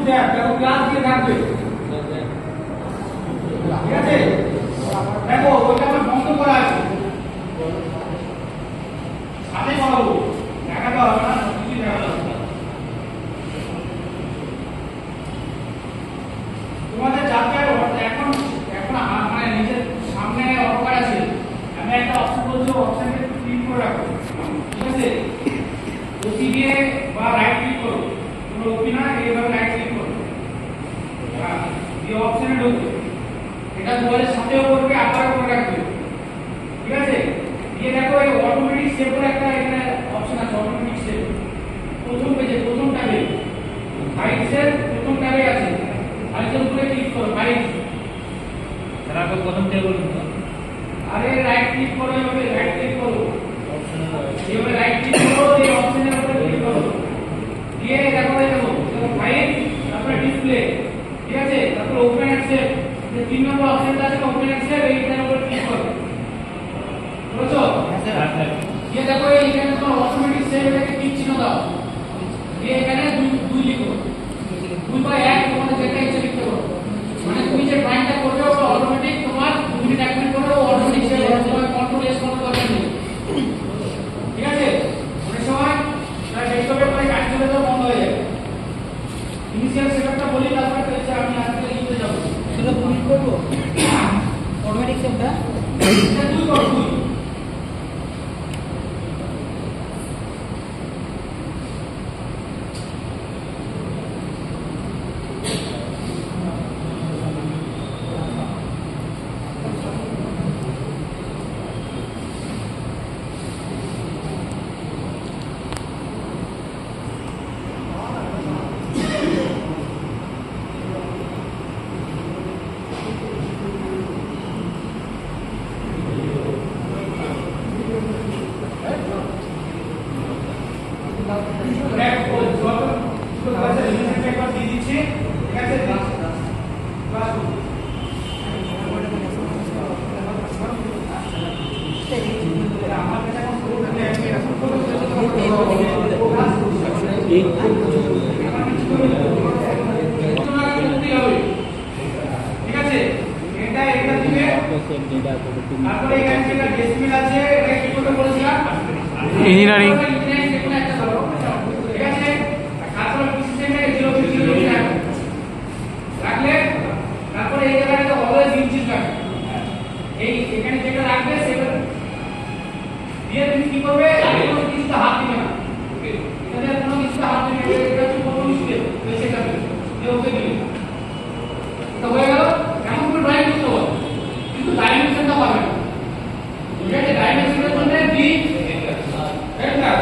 Tab দেখো class দিয়ে থাকবে ঠিক আছে দেখো ওইটা আমার বন্ধ করা আছে সাথে করাবো দেখাতে হবে না কিছু দেখাতে হবে তোমাদের যার এখন এখন মানে নিজের সামনে অটোকার আছে আমি একটা অপশন বলছি অপশনকে ক্লিক করে রাখো ঠিক আছে ওসি দিয়ে বা রাইট ক্লিক করো কোনো ওপি না এইভাবে রাইট ক্লিক করো হ্যাঁ এই অপশনে ঢুকবে এটা তোমাদের সাথেও করবে আবারও করে রাখবে ঠিক আছে দিয়ে দেখো এই অটোমেটিক সেভ করে একটা এখানে অপশন আছে অটোমেটিক সেভ প্রথম পেজে প্রথম ট্যাবে ফাইলসের প্রথম ট্যাবে আছে ফাইলসের উপরে ক্লিক করো ফাইল তার আগে প্রথম ট্যাবে বলুন আরে রাইট ক্লিক করো এভাবে রাইট ক্লিক করো এভাবে রাইট ক্লিক করো এই অপশনের উপরে ক্লিক করো দিয়ে দেখো এই দেখো ফাইল তারপরে ডিসপ্লে ঠিক আছে তারপর ওপেন অ্যাকসেপ্ট যে তিন নম্বর অপশনটা আছে ওপেন অ্যাকসেপ্ট এইটার উপরে ক্লিক করো বুঝছো আচ্ছা দিয়ে দেখো এইখানে তোমার অটোমেটিক সেভ এটাকে টিক চিহ্ন দাও দিয়ে এখানে দুই লিখো দুই বা এক তোমাদের যেটা ইচ্ছা লিখতে পারো মানে তুমি যে ড্রয়িংটা করবে ওটা অটোমেটিক তোমার 2 মিনিট 1 মিনিট পরে অটোমেটিক সেভ হয়ে যাবে কন্ট্রোল এস করতে দরকার নেই ঠিক আছে অনেক সময় তার ডেস্কটপের পরে কাজ করে তো বন্ধ হয়ে যাবে ইনিশিয়াল সেটআপটা বলি তারপর হচ্ছে আমি আজকে লিখতে যাব সেটা ক্লিক করব অটোমেটিক সেভটা এটা তুই কর তুই ইঞ্জিনিয়ারিং রাখলে তারপরে এই জায়গাটাতে অলওয়েজ ইনচিস রাখবে এই এখানে যেটা রাখবে সেটা দিয়ে তুমি কি করবে কোনো কিছুতে হাত দিবে না এখানে কোনো কিছুতে হাত দিবে না এটা হচ্ছে প্রথম স্টেপ সেটা দিয়ে ওকে দিবে তো হয়ে গেল এখন তুমি ড্রয়িং করতে হবে কিন্তু ডাইমেনশনটা পাবে না ঠিক আছে ডাইমেনশনের জন্য ডি এন্টার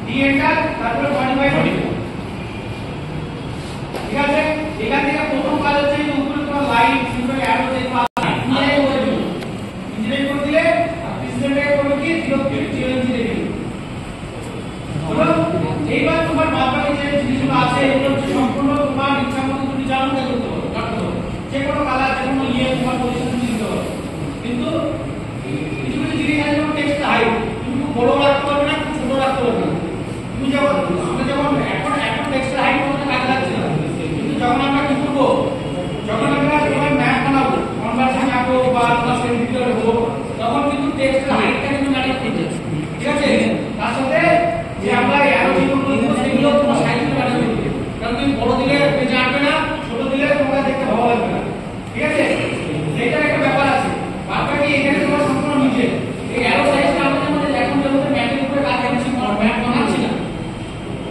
ডি এন্টার তারপরে 25 ঠিক আছে এখান থেকে প্রথম কাজ হচ্ছে যে উপরে তোমার লাইন সিম্বল অ্যারো দেখো ইঞ্জিনিয়ারিং করে দিলে আর ডিসপ্লেটাকে করবে কি 0 ইঞ্চি রেখে হলো এইবার তোমার বাদবাকি যে জিনিসগুলো আছে এগুলো হচ্ছে সম্পূর্ণ তোমার ইচ্ছা মতো তুমি চাও না করতে পারো কাটতে পারো যে কোনো কালার যে কোনো তোমার পজিশন দিতে পারো কিন্তু কিছু কিছু জিনিস আছে যেমন টেক্সট হাইট তুমি খুব বড় রাখতে পারবে না খুব ছোট রাখতে পারবে না তুমি যখন আমরা যখন এখন টেক্সট হাইট করতে কাজ লাগছে না কিন্তু যখন আমরা কি করব যখন আমরা তোমার ম্যাপ বানাবো কনভার্সন আঁকবো বা তোমার সেন্টিমিটার হোক তখন কিন্তু টেক্সট হাইটটা কিন্তু দাঁড়িয়ে থাকে ঠিক আছে তার সাথে যে আমরা অ্যারো চিহ্নগুলো দিব সেগুলো তোমার সাইজে বাড়িয়ে দিবে কারণ তুমি বড় দিলে পেজে আঁকবে না ছোট দিলে তোমাকে দেখতে ভালো লাগবে না ঠিক আছে সেটা একটা ব্যাপার আছে বাকি এখানে তোমার সম্পূর্ণ নিচে এই অ্যারো সাইজটা আমাদের মধ্যে এখন যেহেতু ম্যাপের উপরে কাজ করছি ম্যাপ বানাচ্ছি না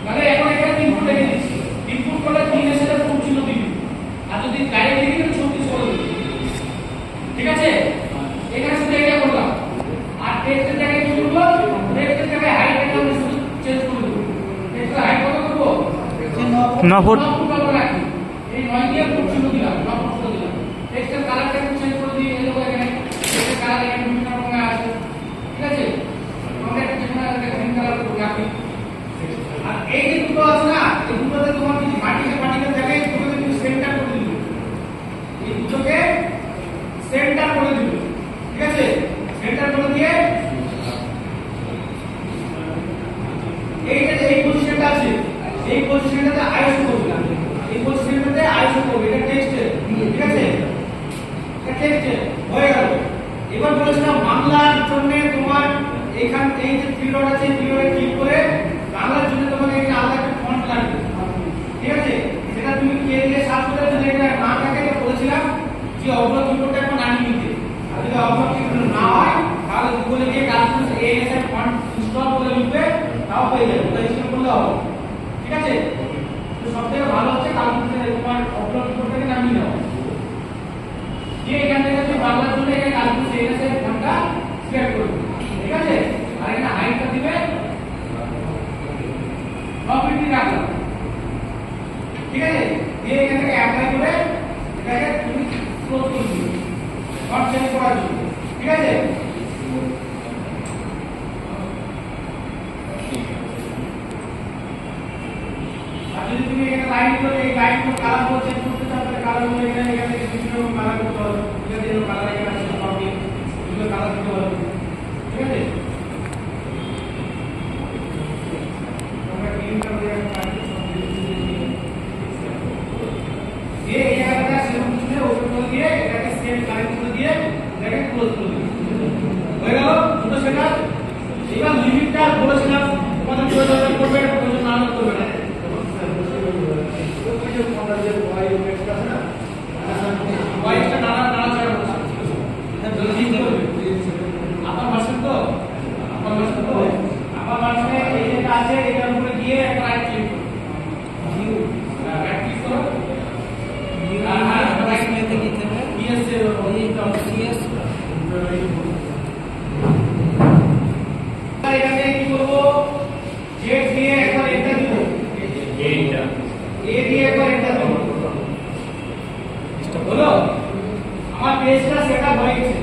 তাহলে এখন এখানে ইনপুট রেখে দিচ্ছি ইনপুট করলে 3 এর সাথে ফুট চিহ্ন দিবি আর যদি ডাইরেক্ট দিবি তো 36 করে দিবি ঠিক আছে এখানে শুধু এটা করলাম আর টেক্সটের জায়গায় কি করব টেক্সটের জায়গায় হাইট এটা আমরা শুধু চেঞ্জ করে দেব টেক্সটের হাইট কত করব 9 ফুট এই 9 দিয়ে ফুট চিহ্ন দিলাম 9 ফুট করে দিলাম টেক্সটের কালারটা একটু চেঞ্জ করে দিই এই লোক এখানে টেক্সটের কালার এখানে বিভিন্ন রকমের আছে ঠিক আছে আমরা একটা যেমন গ্রিন কালার করে রাখি আর এই যে দুটো আছে না এই দুটোতে তোমার যদি পার্টিকেল থাকে দুটোকে তুমি সেন্টার করে দিবে এই দুটোকে সেন্টার করে দিবে ঠিক আছে সেন্টার করে দিয়ে এই যে এই পজিশনটা আছে এই পজিশনটাতে আইএসও করবে না, এই পজিশনটাতে আইএসও করবে, এটা টেক্সটে, ঠিক আছে, এটা টেক্সটে হয়ে গেল। এবার বলেছিলাম বাংলার জন্য তোমার এইখান এই যে পিরিয়ড আছে পিরিয়ডে ক্লিক করে বাংলার জন্য তোমাকে একটা আলাদা একটা ফন্ট লাগবে, ঠিক আছে, সেটা তুমি কে দিয়ে সার্চ করে যদি এটা না থাকে তো বলেছিলাম যে অবলক কিবোর্ডটা এখন নামিয়ে নিতে, আর যদি অবলক কিবোর্ড না হয় তাহলে গুগলে গিয়ে কালকুলেশন এএসএফ ফন্ট ইনস্টল করে লিখবে, তাও হয়ে যাবে, ওটা ইনস্টল করলে হবে, ঠিক আছে। তো সবথেকে ভালো হচ্ছে কালকুলেশন তোমার অবলক কিবোর্ডটাকে নামিয়ে নাও, যে এখান থেকে তুমি বাংলার জন্য এই কালকুলেশন এএসএফ ফন্টটা সিলেক্ট করবে, ঠিক আছে, আর এখানে হাইটটা দিবে 950 রাখো, ঠিক আছে, দিয়ে এখান থেকে অ্যাপ্লাই করে এটাকে তুমি ক্লোজ করে দিবে ফন্ট চেঞ্জ করার জন্য, ঠিক আছে। আর যদি তুমি এখানে লাইন করে এই লাইনগুলো কালার করে চেঞ্জ করতে চাও তাহলে কালারগুলো এখানে বিভিন্ন কালার করতে হবে, ঠিক আছে, এই কালার এখানে আছে সবই এগুলো কালার দিতে হবে, ঠিক আছে। আমরা গ্রিন কালার দিয়ে ये ये একটা সেরকম দিয়ে ওপেন করে দিয়ে এটাকে স্কেল কারেন্ট করে দিয়ে এটাকে ক্লোজ করে দিই, হয়ে গেল দুটো সেটা। এবার লিমিটটা বলেছিলাম তোমাদের প্রয়োজন করবে না প্রয়োজন না করবে না, ওই যে আমাদের যে ওয়াই ওয়েটটা আছে না ওয়াইটা নানা নানা ছাড়া বলছে এটা জলদি করবে আমার ভার্সন তো আমার ভার্সনে এই যেটা আছে এটার উপরে গিয়ে একটা রাইট ক্লিক করো, রাইট ক্লিক করো, এখানে কি করবো জেড দিয়ে একবার এন্টার দিব, এইটা এ দিয়ে একবার এন্টার দিব, হলো আমার পেজটা সেটআপ হয়ে গেছে।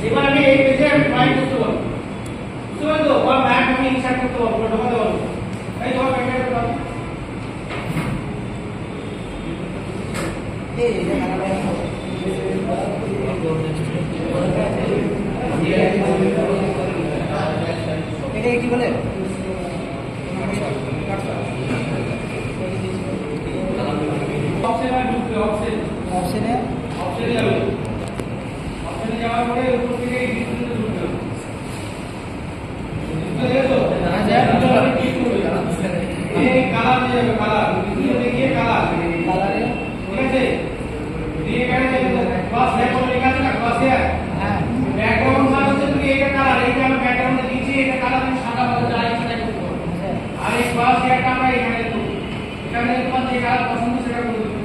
এবার আমি এই পেজে আমি ড্রয়িং করতে পারবো, বুঝতে পারছো, বা ম্যাপ আমি ইনসার্ট করতে পারবো, ঢোকাতে পারবো, এই তোমার প্যাকেটে পাবো এটা কি বলে অপশনে ঢুকবে, অপশনে যাবে, অপশনে যাওয়ার পরে উপর থেকে ডিসপ্লেতে ঢুকবে, ডিসপ্লে দেখো ক্লিক করবে, এই কালার নিয়ে যাবে, কালার ডিসপ্লেতে গিয়ে কালার কালারে, ঠিক আছে, দিয়ে এখানে ক্লাস ব্যাকগ্রাউন্ড লেখা আছে না, ক্লাস হেয়ার, হ্যাঁ ব্যাকগ্রাউন্ড মানে হচ্ছে তুমি এটা কালার, এইটা আমি ব্যাকগ্রাউন্ডে দিয়েছি, এটা কালার তুমি সাদা বলে যা ইচ্ছা তাই করতে পারো, আর এই ক্লাস হেয়ারটা আমরা এখানে দেবো, এখানে তোমার যে কালার পছন্দ সেটা করে দেবে,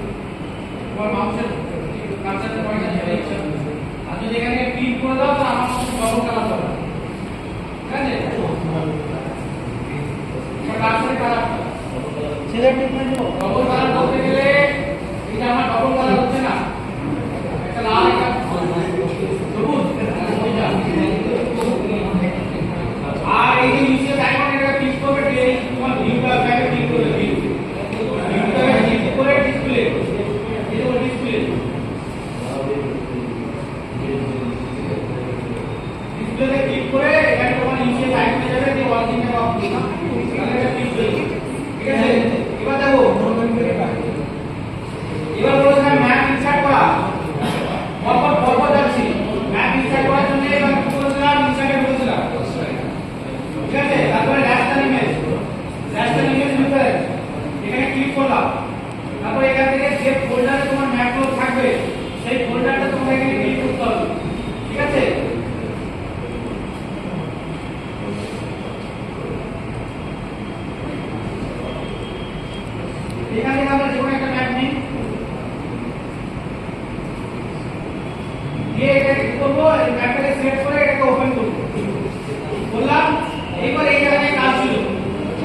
তোমার মাউসের কার্সারের পয়েন্টটা যেটা ইচ্ছা, আর যদি এখানে ক্লিক করে দাও তো আমার সাথে ডবল কালার হবে, ঠিক আছে, কার্সারের কালার সিলেক্ট করে দেবো, ডবল কালার করতে গেলে এটা আমার ডবল কালার হচ্ছে না, একটা লাল একটা সবুজ, আর এই যে নিচে আইকন এটা ক্লিক করবে, এই তোমার ভিউটা ব্যাকে ক্লিক করবে, ভিউটা ক্লিক করে ডিসপ্লে, এই যে ডিসপ্লে ডিসপ্লেতে ক্লিক করে এখানে তোমার নিচে আইকনে যাবে যে ওয়ার্কিং এর অফ না, তাহলে এটা ক্লিক করবে, ঠিক আছে। এবার দেখো এবার বলেছিলাম ম্যাপ ইনসার্ট করা, পরপর যাচ্ছি, ম্যাপ ইনসার্ট করার জন্য এবার কি বলেছিলাম, ইনসার্টে বলেছিলাম, ঠিক আছে, তারপরে র্যাস্টার ইমেজ নিতে এখানে ক্লিক করলাম, তারপরে এখান থেকে যে ফোল্ডারে তোমার ম্যাপগুলো থাকবে সেই ফোল্ডারটা তোমাকে এখানে ক্লিক করতে হবে, ঠিক আছে। এখান থেকে আমরা যে কোনো একটা ম্যাপ নিই, দিয়ে এটাকে কি করবো, এই ম্যাপটাকে সিলেক্ট করে এটাকে ওপেন করবো, বললাম। এইবার এই জায়গায় কাজ ছিল,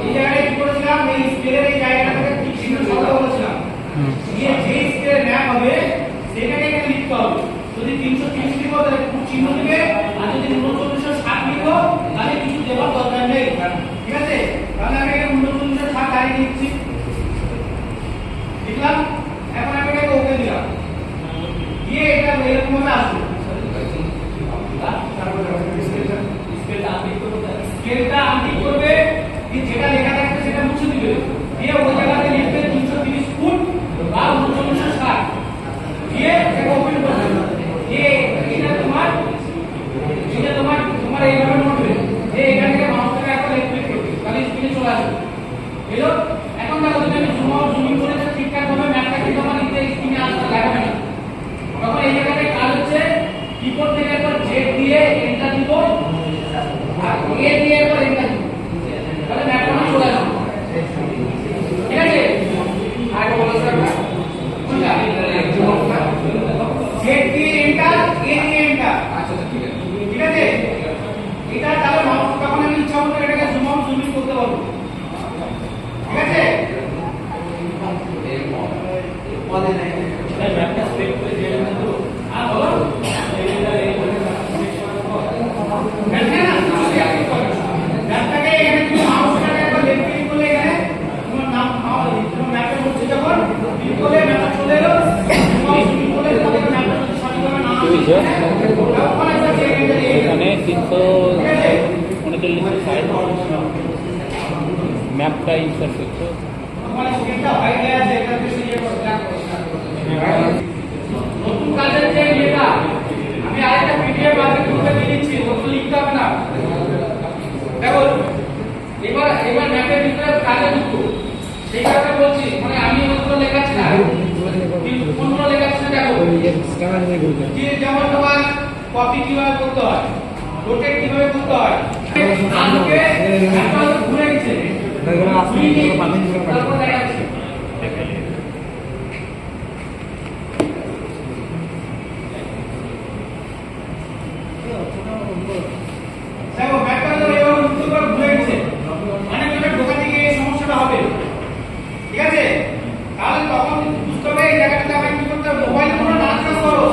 এই জায়গায় কি করেছিলাম, এই স্কেলের এই জায়গাটাকে ঠিক চিহ্ন সরাতে বলেছিলাম, দিয়ে যে স্কেলের ম্যাপ হবে সেটাকে এখানে লিখতে হবে, যদি 330 লিখো তাহলে পুরো চিহ্ন দিবে, আর যদি 3907 লিখো তাহলে কিছু দেওয়ার দরকার নেই, ঠিক আছে। তাহলে আমি এখানে 3907 দাঁড়িয়ে দিচ্ছি, লিখলাম, এখন আমি এটাকে ওকে দিলাম, দিয়ে এটা এরকম ভাবে আসবে, স্কেলটা আনটিক করবে, যেটা লেখা থাকবে সেটা মুছে দিবে, দিয়ে এলো এখন দেখো যদি আমি জুম আউট জুম ইন করে ঠিকঠাক ভাবে ম্যাপটা কিন্তু আমার নিচে স্ক্রিনে আসতে লাগাবে না তখন এই জায়গাটায় কাজ হচ্ছে কিবোর্ড থেকে একবার জেড দিয়ে এন্টার দিব আর এ দিয়ে একবার এন্টার দিব তাহলে ম্যাপটা আমার চলে আসবে ঠিক আছে আর বলো স্যার কোনটা জেড দিয়ে এন্টার এ দিয়ে এন্টার আচ্ছা ঠিক আছে এটা তাহলে মাউস তখন আমি ইচ্ছা মতো এটাকে জুম আউট জুম ইন করতে পারবো ঠিক আছে পদে নাই তাই ম্যাপটা সিলেক্ট করে দিয়ে দেন তো আর বলো ম্যাপটাকে এখানে তুমি মাউসটাকে একবার লেফট ক্লিক করলে এখানে তোমার নাম তোমার ম্যাপের মধ্যে যখন ক্লিক করলে ম্যাপটা চলে এলো জুম আউট জুম ইন করলে তোমাদের ম্যাপটা যদি সঠিকভাবে না আসে তখন একবার চেক করে দিয়ে এখানে 339 সাইড ম্যাপটা ইনসার্ট করতে মানে স্ক্রিনটা হোয়াইট হয়ে আছে এটা বেশি ইয়ে করে ব্ল্যাক করে নতুন কাজের যে এটা আমি আরেকটা পিডিএফ আগে তুলে দিয়ে দিচ্ছি ওগুলো লিখতে হবে না দেখো এবার ম্যাপের ভিতরে কাজে ঢুকবো সেই কথা বলছি মানে আমি ওগুলো লেখাচ্ছি না কোনগুলো লেখাচ্ছি না দেখো যে যেমন তোমার কপি কিভাবে করতে হয় রোটেট কিভাবে করতে হয় আজকে একবার ঘুরে গেছে তারপর দেখাচ্ছি দেখো ম্যাপটা তো এভাবে উত্তর করে ঘুরে গেছে অনেক জনের ঢোকা থেকে এই সমস্যাটা হবে ঠিক আছে তাহলে তখন বুঝতে হবে এই জায়গাটাতে আমি কি করতে হবে মোবাইল কোনো না কাজ করো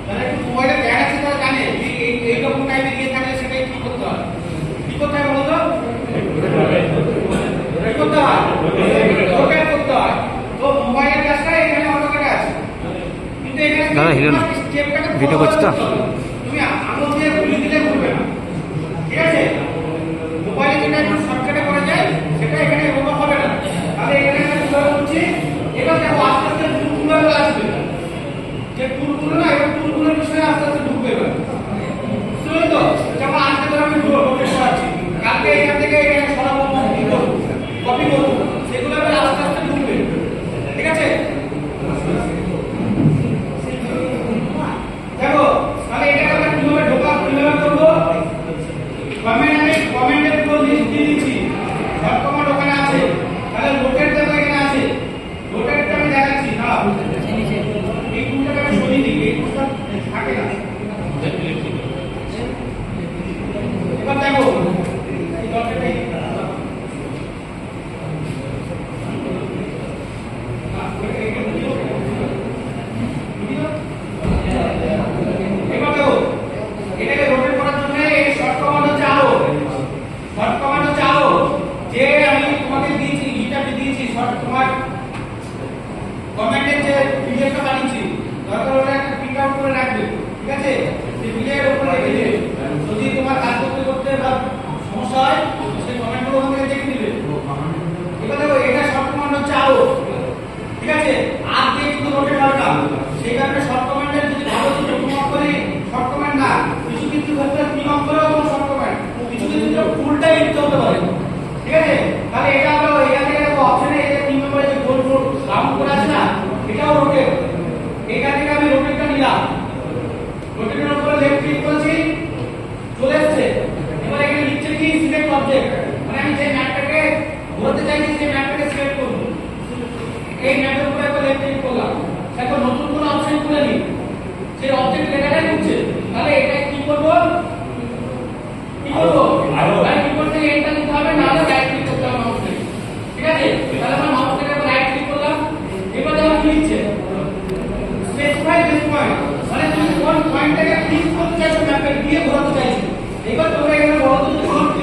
তাহলে একটু মোবাইলে ব্যাগ আছে তারা জানে এইরকম টাইপে গিয়ে থাকলে সেটাই কি করতে হয় কি করতে হয় বলো তো করতে হয় রোটেট করতে হয় তো মোবাইলের কাজটা এখানে অটোকেটে আছে কিন্তু এখানে দাদা হিরো না ভিডিও করছি তো তুমি আঙুল দিয়ে ঘুরিয়ে দিলে ঘুরবে না ঠিক আছে মোবাইলে যেটা একটু শর্টকাটে করা যায় সেটা এখানে এরকম হবে না তাহলে এখানে আমি কিভাবে করছি এবার দেখো আস্তে আস্তে টুলগুলো আসবে যে টুলগুলো না এবার টুলগুলোর বিষয়ে আস্তে আস্তে ঢুকবে এবার বুঝতে তো যেমন আজকে ধর আমি রোটেট করাচ্ছি কালকে এখান থেকে এখানে সরাবো কি করবো কপি করবো সেগুলো আমি আস্তে আস্তে ঢুকবে ঠিক আছে দেখো তাহলে এটাকে আমরা কিভাবে ঢোকা কিভাবে করবো কমেন্টের পুরো লিস্ট দিয়ে দিচ্ছি শর্ট কমান্ড ওখানে আছে তাহলে রোটেট দেখো এখানে আছে রোটেটটা আমি দেখাচ্ছি না এই টুলটাকে আমি সরিয়ে দিই এই টুলটা থাকে না এবার দেখো এই ডটটাই এবার দেখো এটাকে রোটেট করার জন্য এই শর্ট কমান্ড হচ্ছে আরো শর্ট কমান্ড হচ্ছে আরো যে আমি তোমাকে দিয়েছি ইটাকে দিয়েছি শর্ট তোমার কমেন্টের যে পিডিএফটা বানিয়েছি দরকার হলে একটা প্রিন্ট আউট করে রাখবে ঠিক আছে সেই পিডিএফের উপরে রেখে দিবে যদি তোমার কাজ করতে করতে বা সমস্যা হয় সেই কমেন্টগুলো ওখান থেকে দেখে দিবে এবার দেখো এটা শর্ট কমান্ড হচ্ছে আরো ঠিক আছে আর দিয়ে কিন্তু রোটেট হবে না সেই কারণে শর্ট কমান্ডের যদি ভালো কিছু প্রমাণ করি শর্ট কমান্ড না কিছু কিছু ক্ষেত্রে প্রমাণ করেও কোনো শর্ট কমান্ড কিছু কিছু ফুলটাই লিখতে হতে পারে ঠিক আছে তাহলে এটা আমরা এখান থেকে দেখো অপশনে এই যে 3 নম্বরে যে গোল গোল রাউন্ড করে আছে না এটাও রোটেট এখান থেকে আমি রোটেটটা নিলাম রোটেটের উপরে লেফট ক্লিক করেছি চলে আসছে এবার এখানে লিখছে কি সিলেক্ট অবজেক্ট মানে আমি যে ম্যাপটাকে বলতে চাইছি যে ম্যাপটাকে সিলেক্ট করব এই ম্যাপের উপরে একবার লেফট ক্লিক করলাম দেখো নতুন কোন অপশন খুলে নি সেই অবজেক্ট লেখাটাই হচ্ছে তাহলে এটা কি করব তাই কি করতে এটা দিতে হবে না হলে রাইট ক্লিক করতে হবে মাউস থেকে ঠিক আছে তাহলে আমরা মাউস থেকে রাইট ক্লিক করলাম এবার দেখো কি লিখছে স্পেসিফাই দিস পয়েন্ট মানে তুমি কোন পয়েন্টটাকে ক্লিক করতে চাইছো ম্যাপে দিয়ে ঘোরাতে চাইছো এবার তোমরা এখানে বলো তো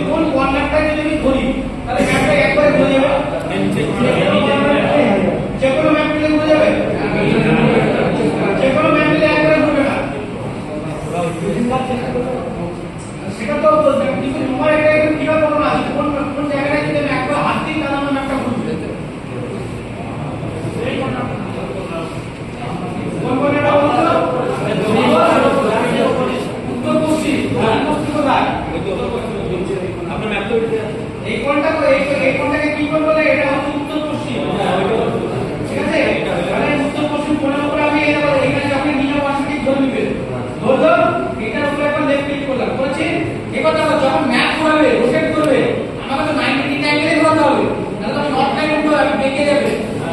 কোন কর্নারটা যদি আমি ধরি তাহলে ম্যাপটা একবারে ঘুরে যাবে যে কোনো ম্যাপ দিলে ঘুরে যাবে যে কোনো ম্যাপ দিলে একবারে ঘুরবে না সেটা তো কিন্তু তোমার এটা কিভাবে বলো না কোন কোন জায়গায় যদি আমি একবার হাত দিই তাহলে আমার ম্যাপটা ঘুরবে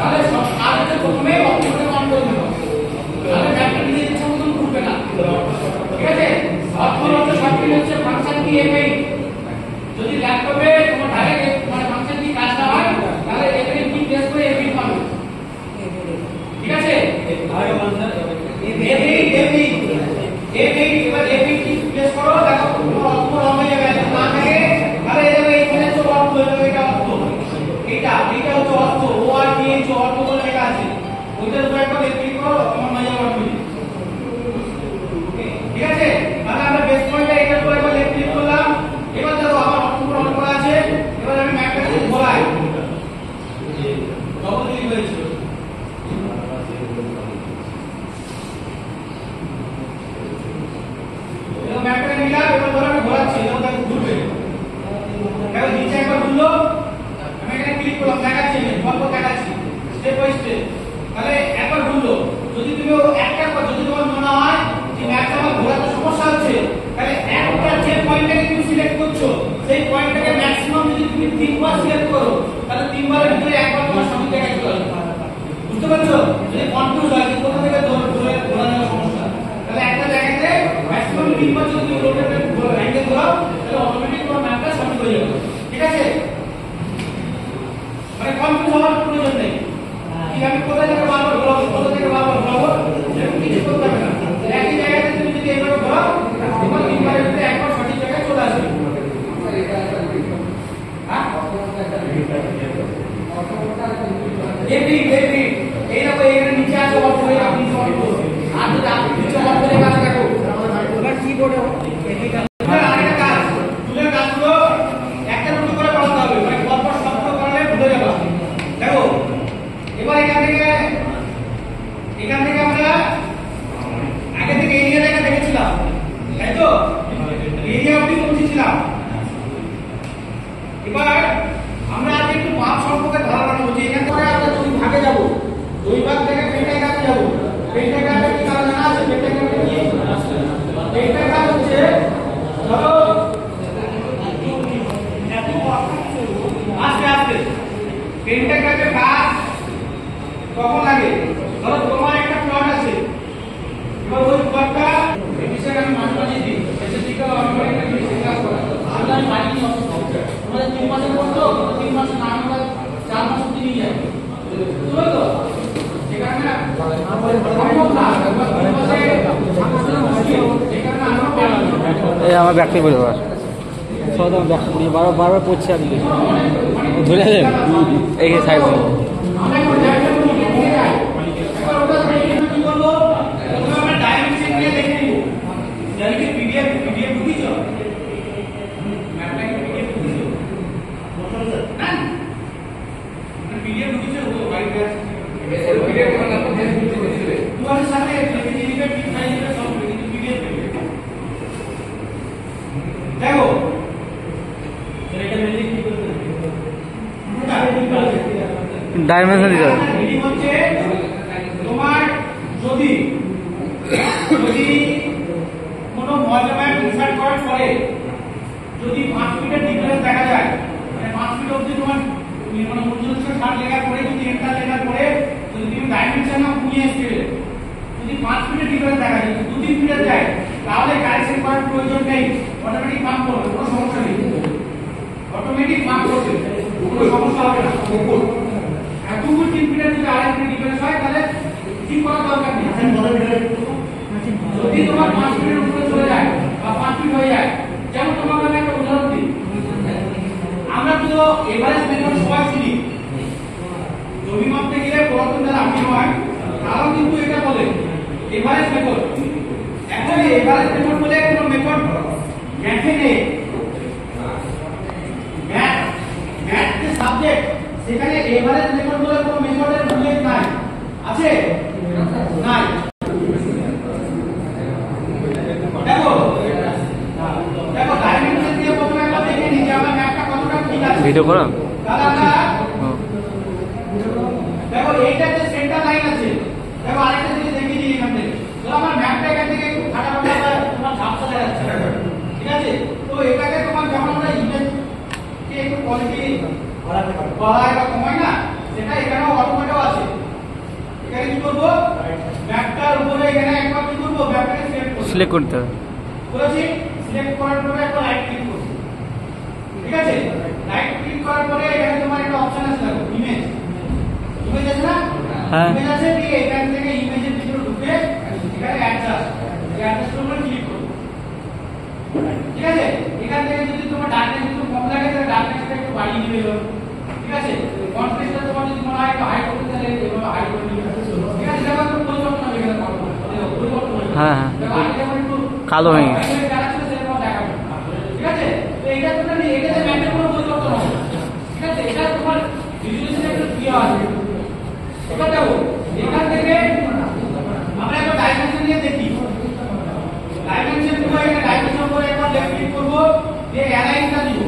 তাহলে সব কাজ হচ্ছে প্রথমে অপশনটা অন করে দিতে হবে, তাহলে ম্যাপটা নিজে ইচ্ছা মতন ঘুরবে না। ঠিক আছে, অপশন হচ্ছে শর্টকাট হচ্ছে ফাংশন কি এফআই। যদি ল্যাপটপে তোমার ডাইরেক্ট মানে ফাংশন কি কাজ না হয় তাহলে এখানে কি প্রেস করে এফআই পাবে। ঠিক আছে, এফআই এবার এফআই কি প্রেস করো, দেখো তোমার অন হয়ে যাবে। না থাকে তাহলে এখানে তো অর্থ এটা অর্থ, এটা হচ্ছে অর্থ, ও আর টি এইচ অর্থ বলে লেখা আছে, ওইটার উপর একটা ক্লিক করো তোমার মাঝে অর্থ। ঠিক আছে, তাহলে আমরা বেস পয়েন্টটা এটার উপর একবার লেফট ক্লিক করলাম। এবার দেখো আমার অর্থগুলো অন করা আছে। এবার আমি ম্যাপটা যদি ঘোরাই, ডবল ক্লিক হয়েছে, এবার ম্যাপটা নিলাম। এবার ধরো আমি ঘোরাচ্ছি, এবার দেখো ঘুরবে, দেখো নিচে একবার ঘুরলো, আমি এখানে ক্লিক করলাম, দেখাচ্ছি গল্প দেখাচ্ছি স্টেপ বাই স্টেপ। তাহলে একবার ঘুরলো, যদি তুমি একটা যদি তোমার মনে হয় যে ম্যাপটা আমার ঘোরাতে সমস্যা হচ্ছে, তাহলে একটা যে পয়েন্টটাকে তুমি সিলেক্ট করছো সেই পয়েন্টটাকে ম্যাক্সিমাম যদি তুমি 3 বার সিলেক্ট করো তাহলে 3 বারের ভিতরে একবার তোমার সঠিক জায়গায় চলে আসবে। বুঝতে পারছো? যদি কনফিউজ হয় যে কোথা থেকে ঘোরানোর সমস্যা, তাহলে একটা জায়গাতে ম্যাক্সিমাম 3 বার যদি তুমি রোটেট অ্যাঙ্গেল ঘোরাও তাহলে অটোমেটিক তোমার ম্যাপটা সঠিক হয়ে যাবে। ঠিক আছে, মানে কনফিউজ হওয়ার প্রয়োজন নেই। ঠিক, আমি কোথা থেকে বারবার ঘোরাবো, কোথা থেকে বারবার ঘোরাবো এরকম কিছু করতে হবে না। একই জায়গাতে তুমি যদি এইভাবে ঘোরাও তোমার 3 বারের ভিতরে একবার সঠিক জায়গায় চলে আসবে। হ্যাঁ, এই দেখো এখানে নিচে আছে অর্থ, হয়ে যাবে নিচে অর্থ। আর যদি আপনি নিচে অর্থ লেখা আছে দেখো, এবার কিবোর্ডে আরেকটা কাজ, চুলের কাজগুলো একটা দুটো করে করাতে হবে, মানে পরপর সবগুলো করলে ভুলে যাবে। দেখো এবার এখান থেকে আমরা আগে থেকে এরিয়া দেখা দেখেছিলাম, তাই তো? এরিয়া অবধি পৌঁছেছিলাম। এবার আমরা আগে একটু মাপ সম্পর্কে ধারণা নেবো যে এখান থেকে আমরা দুই ভাগে যাবো, দুই ভাগ থেকে পেন্টাগ্রামে যাবো। পেন্টাগ্রামে কি কাজ জানা আছে? পেন্টাগ্রামে কি? পেন্টাগ্রাম হচ্ছে ধরো আস্তে আস্তে পেন্টাগ্রামে কাজ কখন লাগে? ধরো তোমার একটা প্লট আছে, এবার ওই প্লটটা বিশেষ আমি মাঝে মাঝে দিই, এসে দিকে আমি একটা বিশেষ কাজ করা আমরা বাড়ি নিয়ে অসুস্থ তোমাদের 3 মাসে করতো, 3 মাসে না আমরা 4 মাস অবধি নিয়ে যাই, বুঝলো তো? সেখানে না সম্ভব না, 3 মাসে সেখানে আমরা পারি। এই আমার ব্যাগটা বলে দেওয়ার সব আমার ব্যাগটা নিয়ে বারবার পড়ছে, আমি ধরে যাবেন এই সাইড আমরা এখন ডায়াগ্রাম নিয়ে যাই। এবার ওটা কি করব? প্রথমে আমরা ডাইমেনশন নিয়ে দেখে নিব। জানি কি পিডিএফ ঢুকিয়েছ? ম্যাপটা কি পিডিএফ ঢুকিয়েছ? না, পিডিএফ ঢুকিয়েছ তো হোয়াইট আছে। পিডিএফ বানানো আছে ঢুকিয়েছে। তোমার সাথে পিডিএফ কি ফাইলটা সব পিডিএফ দেখো। এটা মেলে কি করতে হবে? ডাইমেনশন দিতে হবে। হচ্ছে তোমার যদি কোনো মডেলম্যান ইনসার্ট করার পরে যদি 5 ফিটের ডিফারেন্স দেখা যায়, মানে 5 ফিট অবধি তোমার মানে 3960 লেখার পরে যদি এন্টার লেখার পরে যদি তুমি ডাইমেনশন না কমিয়ে আসবে, যদি 5 ফিটের ডিফারেন্স দেখা যায়, 2-3 ফিটের যায়, তাহলে কারেকশন করার প্রয়োজন নেই, অটোমেটিক মার্ক করবে, কোনো সমস্যা নেই, অটোমেটিক মার্ক করবে, কোনো সমস্যা হবে না। আর 2-3 ফিটের যদি আরেকটা ডিফারেন্স হয় তাহলে ঠিক করার দরকার নেই। যদি তোমার 5 ফিটের উপরে চলে যায় বা 5 ফিট হয়ে যায়, যেমন তোমাকে আমি একটা উদাহরণ দিই, আমরা তো এভারেজ মেথড সবাই চিনি, জমি মাপতে গেলে পুরাতন যারা আপনি হয় তারাও কিন্তু এটা বলে এভারেজ মেথড। এখন এভারেজ মেথড বলে কোনো মেথড ম্যাথে নেই, ম্যাথ যে সাবজেক্ট সেখানে এভারেজ মেথড বলে কোনো মেথডের উল্লেখ নাই, আছে? নাই। দেখো ডাইমেনশন দিয়ে প্রথমে আমরা দেখে নিই যে আমার ম্যাপটা কতটা ঠিক আছে। ভিডিও করা তাহলে আমরা দেখো এইটা যে সেন্টার লাইন আছে, দেখো আরেকটা জিনিস দেখিয়ে দিই এখান থেকে। ধরো আমার ম্যাপটা এখান থেকে একটু ফাটাফাটি তোমার ঝাপসা দেখা যাচ্ছে, ঠিক আছে? তো এটাকে তোমার যখন আমরা ইমেজ কে একটু কোয়ালিটি বাড়ায় বা কমায় না, সেটা এখানেও অটোমেটিক আছে। সিলেক্ট করতে হবে। করেছি, সিলেক্ট করার পরে একটা রাইট ক্লিক করছি। ঠিক আছে, রাইট ক্লিক করার পরে এখানে তোমার একটা অপশন আছে দেখো, ইমেজ। ইমেজ আছে না? হ্যাঁ। ইমেজ আছে, দিয়ে এখান থেকে ইমেজের ভিতরে ঢুকে এখানে অ্যাডজাস্ট, অ্যাডজাস্টের উপর ক্লিক করো। ঠিক আছে, এখান থেকে যদি তোমার ডার্কনেস একটু কম লাগে তাহলে ডার্কনেসটা একটু বাড়িয়ে দিবে এবার। ঠিক আছে, কন্ট্রাস্টটা তোমার যদি মনে হয় একটু হাই করতে তাহলে এভাবে হাই করে দিবে। ঠিক আছে, এটা একটু পরিবর্তন হবে এখানে, পরিবর্তন হবে। হ্যাঁ হ্যাঁ, দেখো আগে যেমন একটু কালো হয়ে গেছে। যারা ছিল সেরকম দেখাবে। ঠিক আছে, তো এটা তোমরা এটাতে ম্যাপের কোনো পরিবর্তন হবে। ঠিক আছে, এটা তোমার রেজোলিউশন একটু ক্লিয়ার হবে। এবার দেখো এখান থেকে আমরা একটা ডাইমেনশন নিয়ে দেখি। ডাইমেনশন পুরো এখানে ডাইমেনশন করে একবার লেফট ক্লিক করব, দিয়ে অ্যালাইনটা দিব।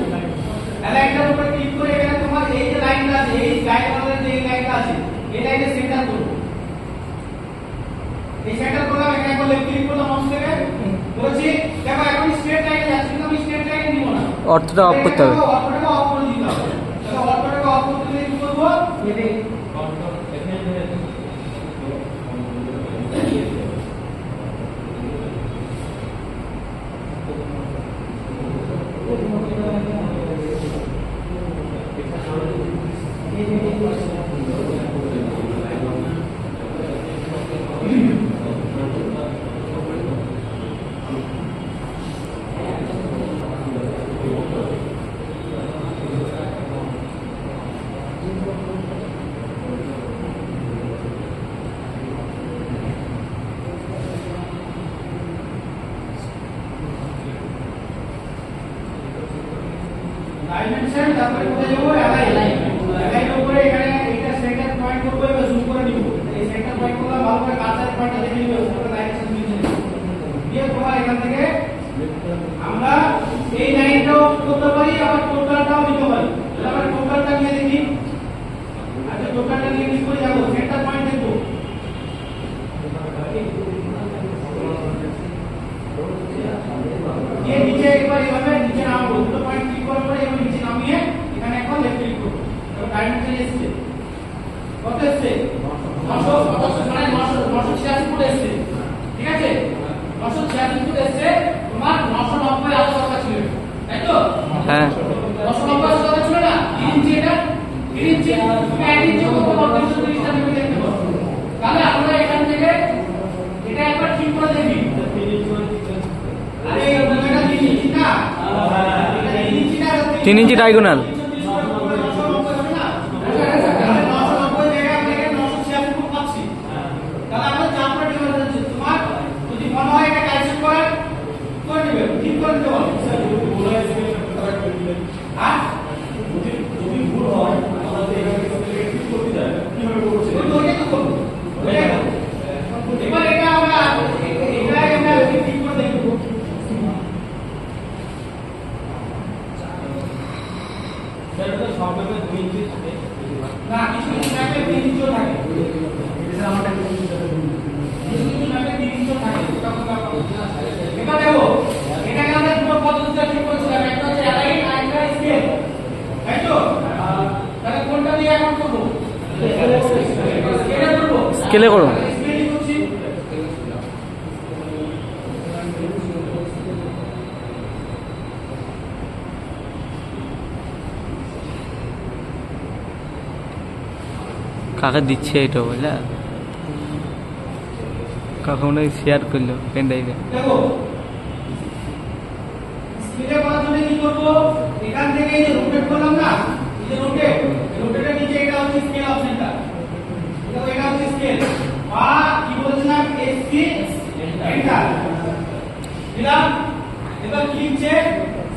অ্যালাইনটার উপরে ক্লিক করে এখানে তোমার এই যে লাইনটা আছে, এই ডায়াগোনালের যে লাইনটা আছে, এই লাইনে সেন্টার করব। এই সেন্টার করলাম, এখানে একবার লেফট ক্লিক করলাম মাউস থেকে। বলছি দেখো এখন স্ট্রেট লাইনে যাচ্ছে, কিন্তু আমি স্ট্রেট লাইনে নিব না, অর্থটা অফ করতে হবে। অর্থটাকে অফ করে দিতে হবে। তাহলে অর্থটাকে অফ করতে গেলে কি করব? এটাই ডাইমেনশন, তারপরে কোথায় যাব? অ্যালাইন। অ্যালাইনের উপরে এখানে এটা সেন্টার পয়েন্ট করব, এবার জুম করে নিব। এই সেন্টার পয়েন্ট করলে ভালো করে কার্সার পয়েন্টটা দেখে নিবে, ওটা ডাইমেনশন নিয়ে নেব। দিয়ে তোমার এখান থেকে আমরা এই লাইনটাও করতে পারি, আবার টোটালটাও নিতে পারি। তাহলে আমরা টোটালটা নিয়ে দেখি। আচ্ছা, টোটালটা নিয়ে কি করে যাব? সেন্টার পয়েন্ট দেখব। ये नीचे एक बार এভাবে নিচে নামাবো, দুটো পয়েন্ট ক্লিক করার পরে এভাবে নিচে নামিয়ে এখানে একবার লেফট ক্লিক করব। তো ডাইমেনশন এসেছে, কত এসেছে? 986 ফুট এসেছে। ঠিক আছে, 986 ফুট এসেছে। তোমার 990 আসা দরকার ছিল, তাই তো? হ্যাঁ, 990 আসা দরকার ছিল না? 3 ইঞ্চি, এটা 3 ইঞ্চি, তুমি 1 ইঞ্চি কত বলতে 230টা নেমে দেখতে পারো। তাহলে আমরা এখান থেকে এটা একবার ঠিক করে দেখি। আরে এটা 3 ইঞ্চি না, এটা 3 ইঞ্চি না, 3 ইঞ্চি ডায়াগোনাল। না কিছু ম্যাপে 3 ইঞ্চিও থাকে, এটা আমাদের 3 ইঞ্চি ম্যাপে 3 ইঞ্চিও থাকে। এটা দেখো, এটাকে আমরা দুটো পদ্ধতিতে ঠিক করেছিলাম, একটা হচ্ছে অ্যালাইন আর একটা স্কেল, তাই তো? তাহলে কোনটা দিয়ে এখন করব? স্কেলে করব। স্কেলে করো। স্কেলই করছি। কাকে দিচ্ছে এটা বুঝলা, কাকে মনে শেয়ার করলো পেন ড্রাইভে। দেখো স্কেলে করার জন্য কি করব? এখান থেকে এই যে রোটেট করলাম না, এই যে রোটেটের নিচে এটা হচ্ছে স্কেল অপশনটা। দেখো এটা হচ্ছে স্কেল, বা কি বলেছিলাম এসসি এন্টার দিলাম। এবার click check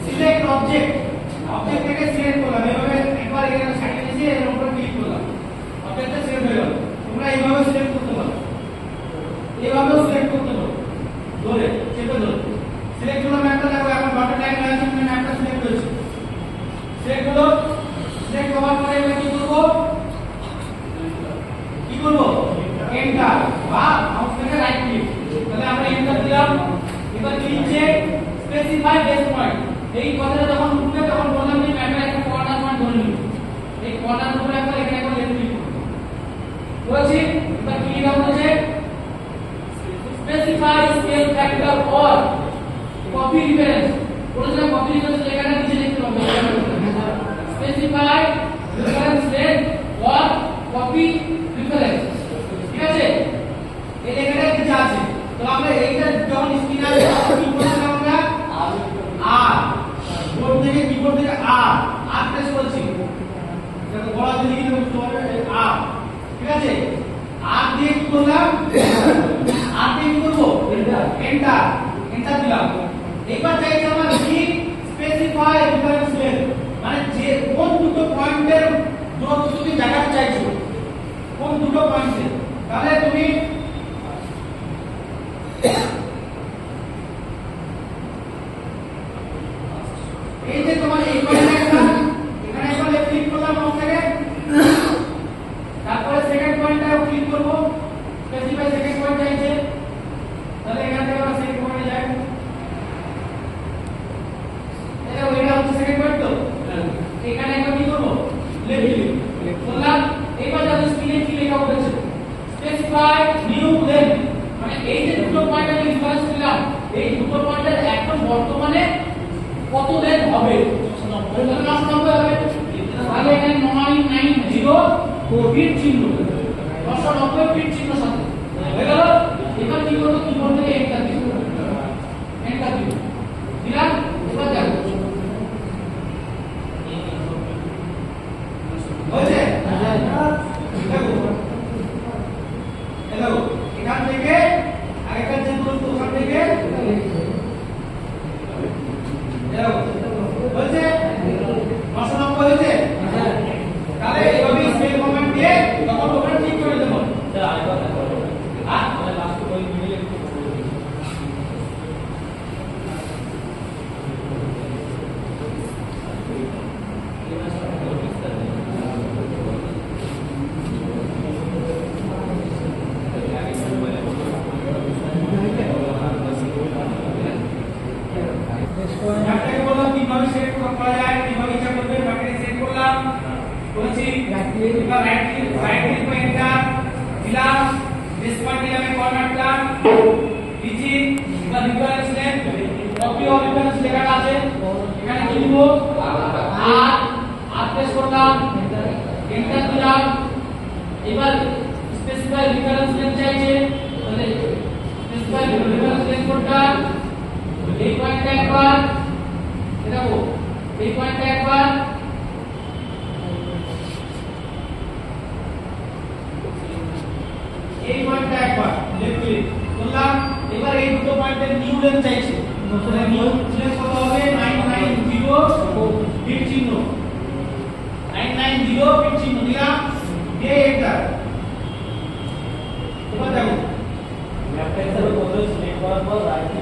select object, object থেকে সিলেক্ট করলাম। এভাবে একবার এখানে সাইডে এসে এর উপর ক্লিক করলাম, অবজেক্টটা সিলেক্ট হয়ে গেল। তোমরা এইভাবে সিলেক্ট করতে পারো, এইভাবেও সিলেক্ট করতে পারো, ধরে চেপে ধরে সিলেক্ট হলো ম্যাপটা। দেখো এখন ডটেড লাইন আছে, মানে ম্যাপটা সিলেক্ট হয়েছে। সিলেক্ট হলো, সিলেক্ট হওয়ার পরে এবার কি করব? এন্টার বা মাউস থেকে রাইট ক্লিক। তাহলে আমরা এন্টার দিলাম। এবার click check specify base point. এই কথাটা যখন উঠবে তখন বললাম যে ম্যাপের একটা কর্নার পয়েন্ট ধরে নিন। এই কর্নার উপরে একটা কপি রেফারেন্স, ঠিক আছে? এই লেখাটা কিছু আছে, তো আমরা এইটা যখন স্ক্রিনে আসবে কি করছিলাম আমরা আর বোর্ড থেকে কিবোর্ড থেকে আর প্রেস করছি, দেখো বড় দিকে কি বুঝতে হবে আর, ঠিক আছে? আর দিয়ে কি করলাম, আর দিয়ে কি করব এন্টার, এন্টার দিলাম। এবার চাইছে আমার কি স্পেসিফাই রেফারেন্স লেন, মানে যে কোন দুটো পয়েন্টের দূরত্ব তুমি দেখাতে চাইছো, কোন দুটো পয়েন্টে, তাহলে তুমি এই যে তোমার এই পয়েন্টে এখানে একবার ক্লিক করলাম মাউসটাকে, তারপরে সেকেন্ড পয়েন্টটাও ক্লিক করব, স্পেসিফাই সেকেন্ড পয়েন্ট চাইছে, তাহলে এখান থেকে আমরা সেকেন্ড পয়েন্টে যাই। এটা ওইটা হচ্ছে সেকেন্ড পয়েন্ট, তো এখানে একবার কি করব লেফট ক্লিক করলাম। এবার যাদের স্ক্রিনে কি লেখা উঠেছে স্পেসিফাই নিউ লেন, মানে এই যে দুটো পয়েন্ট আমি রেফারেন্স দিলাম, এই দুটো পয়েন্টের এখন বর্তমানে কত লেন হবে, 90 হবে, তাহলে এখানে 990 ফিট চিহ্ন, 990 ফিট চিহ্ন সাথে হয়ে গেল। এবার কি করব, কিবোর্ড থেকে এন্টার দিব, এন্টার দিব, দিলাম। এবার দেখো হয়েছে, দেখো দেখো এখান থেকে আরেকটা চেঞ্জ করব, ওখান থেকে দেখো হয়েছে 990 হয়েছে। তাহলে এইভাবে স্পেল কমান্ড দিয়ে তখন ওখানে ঠিক করে দেব। স্যার আরেকবার দেখো, হ্যাঁ তাহলে লাস্ট ওই মিডিলে একটু ব্যাটারি বললাম কিভাবে সেট করা যায়, কিভাবে ইচ্ছা করবে ব্যাটারি সেট করলাম বলেছি। এবার রাইট ক্লিক পে এন্টার দিলাম, দিস পয়েন্ট দিলাম, কর্নার দিলাম, দিচ্ছি। এবার reference lane, copy of reference লেখাটা আছে, এখানে কি দিব আর প্রেস করলাম, এন্টার দিলাম। এবার স্পেসিফাই রেফারেন্স লেন চাইছে, তাহলে স্পেসিফাই রেফারেন্স লেন কোডটা এই পয়েন্টটা একবার দেখো, এই পয়েন্টটা একবার, এই পয়েন্টটা একবার লেফট ক্লিক করলাম। এবার এই দুটো পয়েন্টের নিউ লেন চাইছে, তাহলে নিউ লেন কত হবে 990 ফিট চিহ্ন, 990 ফিট চিহ্ন দিলাম, দিয়ে এন্টার। এবার দেখো ল্যাপটপের কত সিলেক্ট করার পর রাইট